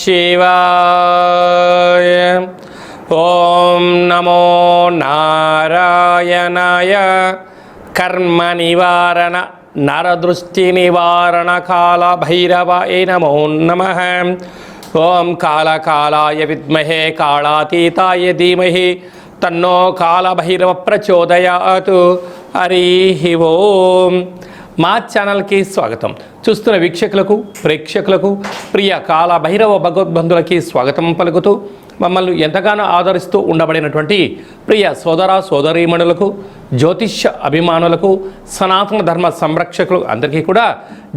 శివాయ. ఓం నమో నారాయణాయ. కర్మ నివారణ నరదృష్టి నివారణ కాల భైరవాయ నమో నమః. ఓం కాళకాలాయ విద్మహే కాళాతీతాయ ధీమహి తన్నో కాళభైరవ ప్రచోదయాత్. హరి ఓం. మా ఛానల్కి స్వాగతం. చూస్తున్న వీక్షకులకు ప్రేక్షకులకు ప్రియ కాళభైరవ భగవద్బంధులకి స్వాగతం పలుకుతూ మమ్మల్ని ఎంతగానో ఆదరిస్తూ ఉండబడినటువంటి ప్రియ సోదర సోదరీమణులకు జ్యోతిష్య అభిమానులకు సనాతన ధర్మ సంరక్షకులు అందరికీ కూడా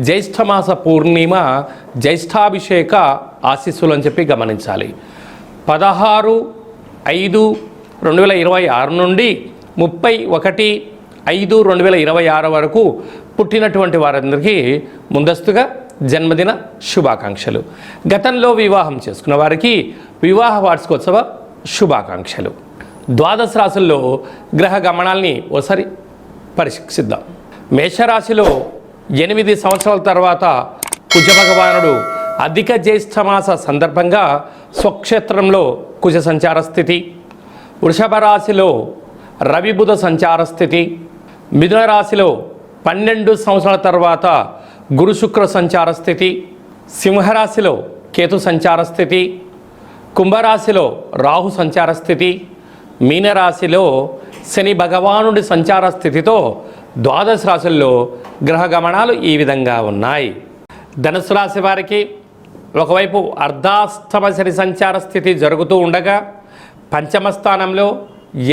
జ్యేష్ఠమాస పూర్ణిమ జ్యేష్ఠాభిషేక ఆశీస్సులు అని చెప్పి గమనించాలి. 16/5/2026 నుండి 31/5/2026 వరకు పుట్టినటువంటి వారందరికీ ముందస్తుగా జన్మదిన శుభాకాంక్షలు. గతంలో వివాహం చేసుకున్న వారికి వివాహ వార్షికోత్సవ శుభాకాంక్షలు. ద్వాదశ రాశుల్లో గ్రహ గమనాల్ని ఒకసారి పరీక్షిద్దాం. మేషరాశిలో 8 సంవత్సరాల తర్వాత కుజ భగవానుడు అధిక జ్యేష్ఠమాస సందర్భంగా స్వక్షేత్రంలో కుజ సంచార స్థితి. వృషభ రాశిలో రవి బుధ సంచార స్థితి. మిథున రాశిలో 12 సంవత్సరాల తర్వాత గురు శుక్ర సంచార స్థితి. సింహరాశిలో కేతు సంచార స్థితి. కుంభరాశిలో రాహు సంచార స్థితి. మీనరాశిలో శని భగవానుడి సంచార స్థితితో ద్వాదశ రాశుల్లో గ్రహ గమనాలు ఈ విధంగా ఉన్నాయి. ధనుసు రాశి వారికి ఒకవైపు అర్ధాష్టమ శని సంచార స్థితి జరుగుతూ ఉండగా పంచమ స్థానంలో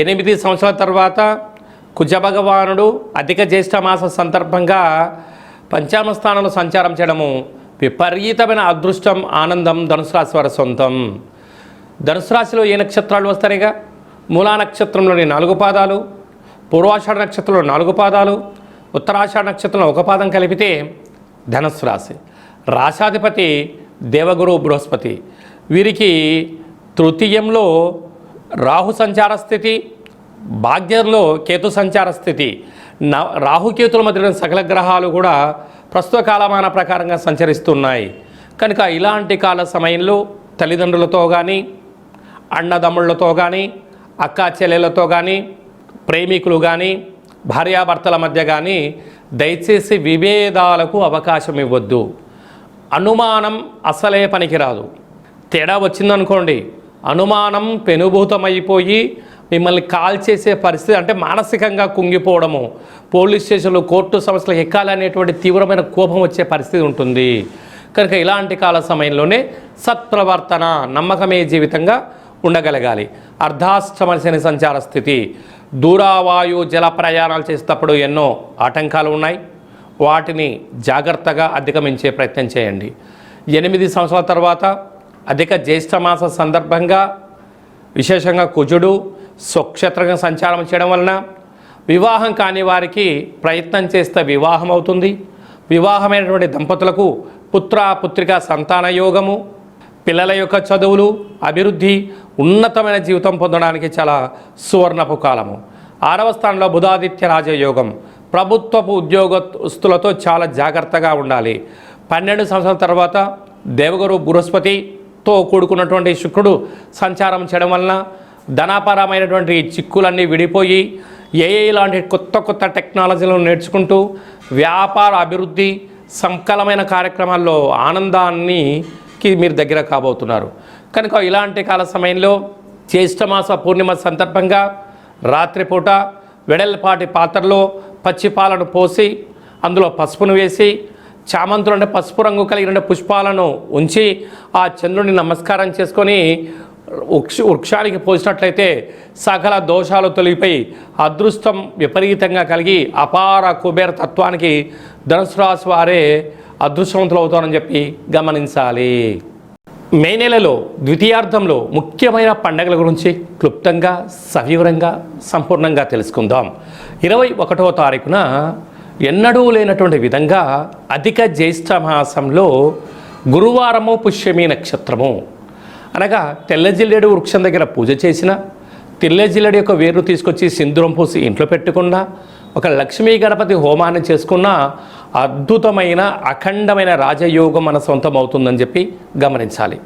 8 సంవత్సరాల తర్వాత కుజ భగవానుడు అధిక జ్యేష్ఠమాస సందర్భంగా పంచమ స్థానంలో సంచారం చేయడము విపరీతమైన అదృష్టం, ఆనందం ధనుసు రాశి వారి సొంతం. ధనుసు రాశిలో ఏ నక్షత్రాలు వస్తాయిగా? మూలా నక్షత్రంలోని 4 పాదాలు, పూర్వాషాఢ నక్షత్రంలో 4 పాదాలు, ఉత్తరాషాఢ నక్షత్రంలో 1 పాదం కలిపితే ధనుసు రాశి. రాశాధిపతి దేవగురు బృహస్పతి. వీరికి తృతీయంలో రాహు సంచార స్థితి, భాగ్యంలో కేతు సంచార స్థితి. రాహుకేతుల మధ్య సకల గ్రహాలు కూడా ప్రస్తుత కాలమాన ప్రకారంగా సంచరిస్తున్నాయి. కనుక ఇలాంటి కాల సమయంలో తల్లిదండ్రులతో కానీ, అన్నదమ్ముళ్ళతో కానీ, అక్కా చెల్లెలతో కానీ, ప్రేమికులు కానీ, భార్యాభర్తల మధ్య కానీ దయచేసి విభేదాలకు అవకాశం ఇవ్వద్దు. అనుమానం అసలే పనికిరాదు. తేడా వచ్చిందనుకోండి, అనుమానం పెనుభూతమైపోయి మిమ్మల్ని కాల్ చేసే పరిస్థితి, అంటే మానసికంగా కుంగిపోవడము, పోలీస్ స్టేషన్లు కోర్టు సమస్యలు ఎక్కాలనేటువంటి తీవ్రమైన కోపం వచ్చే పరిస్థితి ఉంటుంది. కనుక ఇలాంటి కాల సమయంలోనే సత్ప్రవర్తన, నమ్మకమే జీవితంగా ఉండగలగాలి. అర్ధాష్టమ శని సంచార స్థితి. దూరావాయు జల ప్రయాణాలు చేసేటప్పుడు ఎన్నో ఆటంకాలు ఉన్నాయి. వాటిని జాగ్రత్తగా అధిగమించే ప్రయత్నం చేయండి. 8 సంవత్సరాల తర్వాత అధిక జ్యేష్ఠమాస సందర్భంగా విశేషంగా కుజుడు స్వక్షేత్రంగా సంచారం చేయడం వలన వివాహం కాని వారికి ప్రయత్నం చేస్తే వివాహం అవుతుంది. వివాహమైనటువంటి దంపతులకు పుత్ర పుత్రిక సంతాన యోగము, పిల్లల యొక్క చదువులు, అభివృద్ధి, ఉన్నతమైన జీవితం పొందడానికి చాలా సువర్ణపు కాలము. 6వ స్థానంలో బుధాదిత్య రాజయోగం. ప్రభుత్వపు ఉద్యోగస్తులతో చాలా జాగ్రత్తగా ఉండాలి. 12 సంవత్సరాల తర్వాత దేవగురు బృహస్పతితో కూడుకున్నటువంటి శుక్రుడు సంచారం చేయడం వలన ధనాపరమైనటువంటి చిక్కులన్నీ విడిపోయి ఇలాంటి కొత్త టెక్నాలజీలను నేర్చుకుంటూ వ్యాపార అభివృద్ధి, సంకలమైన కార్యక్రమాల్లో ఆనందానికి మీరు దగ్గర కాబోతున్నారు. కనుక ఇలాంటి కాల సమయంలో జ్యేష్ఠమాస పూర్ణిమ సందర్భంగా రాత్రిపూట వెడల్పాటి పాత్రలో పచ్చి పాలను పోసి అందులో పసుపును వేసి చామంతులు అంటే పసుపు రంగు కలిగిన పుష్పాలను ఉంచి ఆ చంద్రుడిని నమస్కారం చేసుకొని వృక్షానికి పోసినట్లయితే సకల దోషాలు తొలగిపోయి అదృష్టం విపరీతంగా కలిగి అపార కుబేర తత్వానికి ధనుసు రాశి వారే అదృష్టవంతులు అవుతారని చెప్పి గమనించాలి. మే నెలలో ద్వితీయార్థంలో ముఖ్యమైన పండుగల గురించి క్లుప్తంగా సవివరంగా సంపూర్ణంగా తెలుసుకుందాం. 21వ తారీఖున ఎన్నడూ లేనటువంటి విధంగా అధిక జ్యేష్ఠ మాసంలో గురువారము పుష్యమి నక్షత్రము అనగా తెల్ల జిల్లేడు వృక్షం దగ్గర పూజ చేసిన, తెల్ల జిల్లేడు యొక్క వేరు తీసుకొచ్చి సింధూరం పూసి ఇంట్లో పెట్టుకున్న, ఒక లక్ష్మీ గణపతి హోమాన్ని చేసుకున్న అద్భుతమైన అఖండమైన రాజయోగం మన సొంతం అవుతుందని చెప్పి గమనించాలి.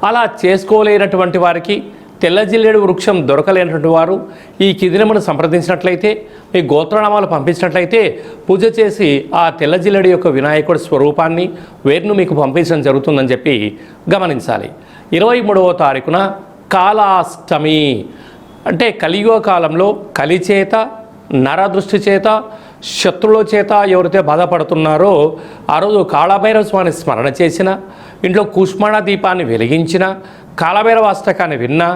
అలా చేసుకోలేనటువంటి వారికి తెల్ల జిల్లేడు వృక్షం దొరకలేనటువంటి వారు ఈ కిదినమును సంప్రదించినట్లయితే, మీ గోత్రనామాలు పంపించినట్లయితే పూజ చేసి ఆ తెల్ల జిల్లేడు యొక్క వినాయకుడి స్వరూపాన్ని వేరును మీకు పంపించడం జరుగుతుందని చెప్పి గమనించాలి. 23వ తారీఖున కాలాష్టమి అంటే కలియుగ కాలంలో కలి చేత, నరదృష్టి చేత, శత్రువుల చేత ఎవరైతే బాధపడుతున్నారో ఆ రోజు కాళభైరవ స్వామిని స్మరణ చేసిన, ఇంట్లో కుష్మాణ దీపాన్ని వెలిగించిన, కాళభైరవ అష్టకాన్ని విన్నా,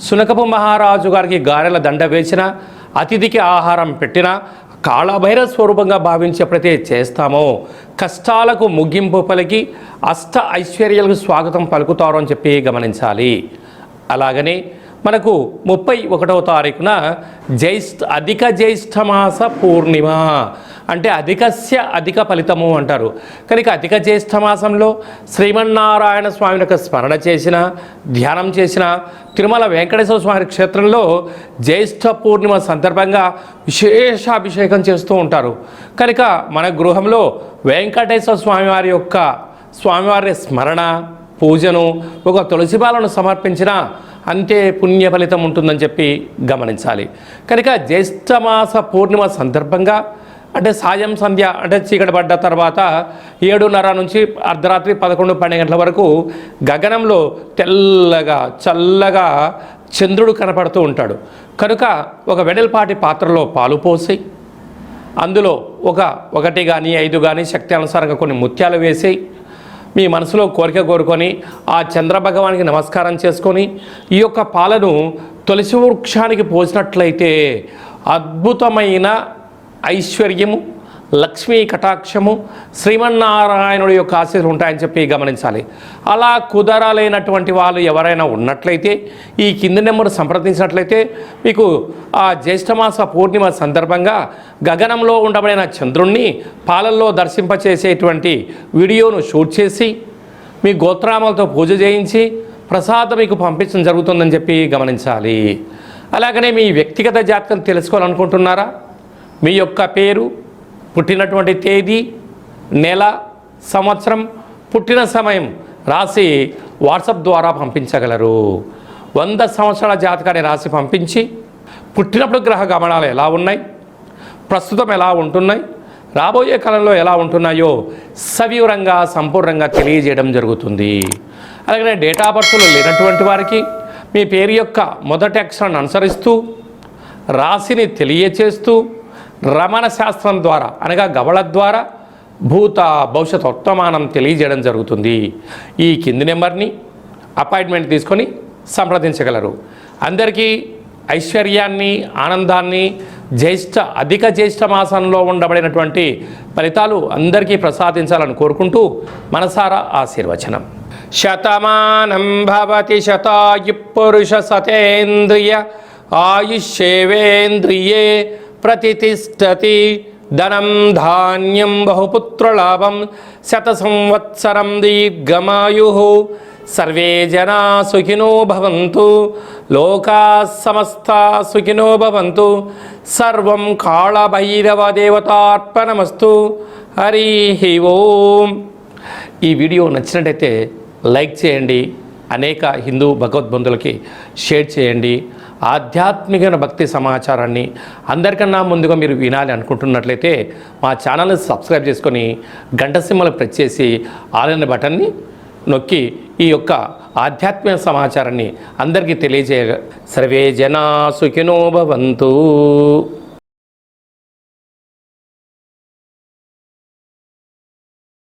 సునకపు మహారాజు గారికి గారెల దండ వేసిన, అతిథికి ఆహారం పెట్టిన, కాళభైరవ స్వరూపంగా భావించి ఎప్పుడైతే చేస్తామో కష్టాలకు ముగింపు పలికి అష్ట ఐశ్వర్యాలకు స్వాగతం పలుకుతారు అని చెప్పి గమనించాలి. అలాగనే మనకు 31వ తారీఖున అధిక జ్యేష్ఠమాస పూర్ణిమ అంటే అధిక ఫలితము అంటారు. కనుక అధిక జ్యేష్ఠమాసంలో శ్రీమన్నారాయణ స్వామి యొక్క స్మరణ చేసిన, ధ్యానం చేసిన, తిరుమల వెంకటేశ్వర స్వామి క్షేత్రంలో జ్యేష్ఠ పూర్ణిమ సందర్భంగా విశేష అభిషేకం చేస్తూ ఉంటారు. కనుక మన గృహంలో వెంకటేశ్వర స్వామివారి స్మరణ, పూజను, ఒక తులసిపాలను సమర్పించిన అంతే పుణ్య ఫలితం ఉంటుందని చెప్పి గమనించాలి. కనుక జ్యేష్ఠమాస పూర్ణిమ సందర్భంగా అంటే సాయం సంధ్య అంటే చీకటి పడ్డ తర్వాత 7:30 నుంచి అర్ధరాత్రి 11-12 గంటల వరకు గగనంలో తెల్లగా చల్లగా చంద్రుడు కనపడుతూ ఉంటాడు. కనుక ఒక వెడల్పాటి పాత్రలో పాలు పోసి అందులో 1 కానీ 5 కానీ శక్తి అనుసారంగా కొన్ని ముత్యాలు వేసి మీ మనసులో కోరిక కోరుకొని ఆ చంద్రభగవానికి నమస్కారం చేసుకొని ఈ యొక్క పాలను తులసి వృక్షానికి పోసినట్లయితే అద్భుతమైన ఐశ్వర్యము, లక్ష్మీ కటాక్షము, శ్రీమన్నారాయణుడి యొక్క ఆశీస్సులు ఉంటాయని చెప్పి గమనించాలి. అలా కుదరలేనటువంటి వాళ్ళు ఎవరైనా ఉన్నట్లయితే ఈ కింది నెంబర్ సంప్రదించినట్లయితే మీకు ఆ జ్యేష్ఠమాస పూర్ణిమ సందర్భంగా గగనంలో ఉండబడిన చంద్రుణ్ణి పాలల్లో దర్శింపచేసేటువంటి వీడియోను షూట్ చేసి మీ గోత్రామాలతో పూజ చేయించి ప్రసాదం మీకు పంపించడం జరుగుతుందని చెప్పి గమనించాలి. అలాగనే మీ వ్యక్తిగత జాతకం తెలుసుకోవాలనుకుంటున్నారా? మీ యొక్క పేరు, పుట్టినటువంటి తేదీ, నెల, సంవత్సరం, పుట్టిన సమయం రాసి వాట్సాప్ ద్వారా పంపించగలరు. 100 సంవత్సరాల జాతకాన్ని రాసి పంపించి పుట్టినప్పుడు గ్రహ గమనాలు ఎలా ఉన్నాయి, ప్రస్తుతం ఎలా ఉంటున్నాయి, రాబోయే కాలంలో ఎలా ఉంటున్నాయో సవివరంగా సంపూర్ణంగా తెలియజేయడం జరుగుతుంది. అలాగే డేటా బర్త్లో లేనటువంటి వారికి మీ పేరు యొక్క మొదటి అక్షరాన్ని అనుసరిస్తూ రాశిని తెలియచేస్తూ రమణ శాస్త్రం ద్వారా అనగా గవళ ద్వారా భూత భవిష్యత్ వర్తమానం తెలియజేయడం జరుగుతుంది. ఈ కింది నెంబర్ని అపాయింట్మెంట్ తీసుకొని సంప్రదించగలరు. అందరికీ ఐశ్వర్యాన్ని, ఆనందాన్ని, అధిక జ్యేష్ఠ మాసంలో ఉండబడినటువంటి ఫలితాలు అందరికీ ప్రసాదించాలని కోరుకుంటూ మనసారా ఆశీర్వచనం. శతమానం భవతి శతాయు పురుష సతేంద్రియ ఆయుష్యేవేంద్రియే ప్రతిష్టతి ధనం ధాన్యం బహుపుత్రలాభం శత సంవత్సరం దీర్ఘమాయు సర్వే జనా సుఖినో భవంతు లోకా సమస్తా సుఖినో భవంతు సర్వం కాళభైరవ దేవతార్పణమస్తు. హరి ఓం. ఈ వీడియో నచ్చినట్టయితే లైక్ చేయండి, అనేక హిందూ భగవద్బంధులకి షేర్ చేయండి. ఆధ్యాత్మిక భక్తి సమాచారాన్ని అందరికన్నా ముందుగా మీరు వినాలి అనుకుంటున్నట్లయితే మా ఛానల్ని సబ్స్క్రైబ్ చేసుకొని గంట సింబల్ ప్రెస్ చేసి ఆల్ అనే బటన్ని నొక్కి ఈ యొక్క ఆధ్యాత్మిక సమాచారాన్ని అందరికీ తెలియజేయ. సర్వే జనా సుఖినో భవంతు.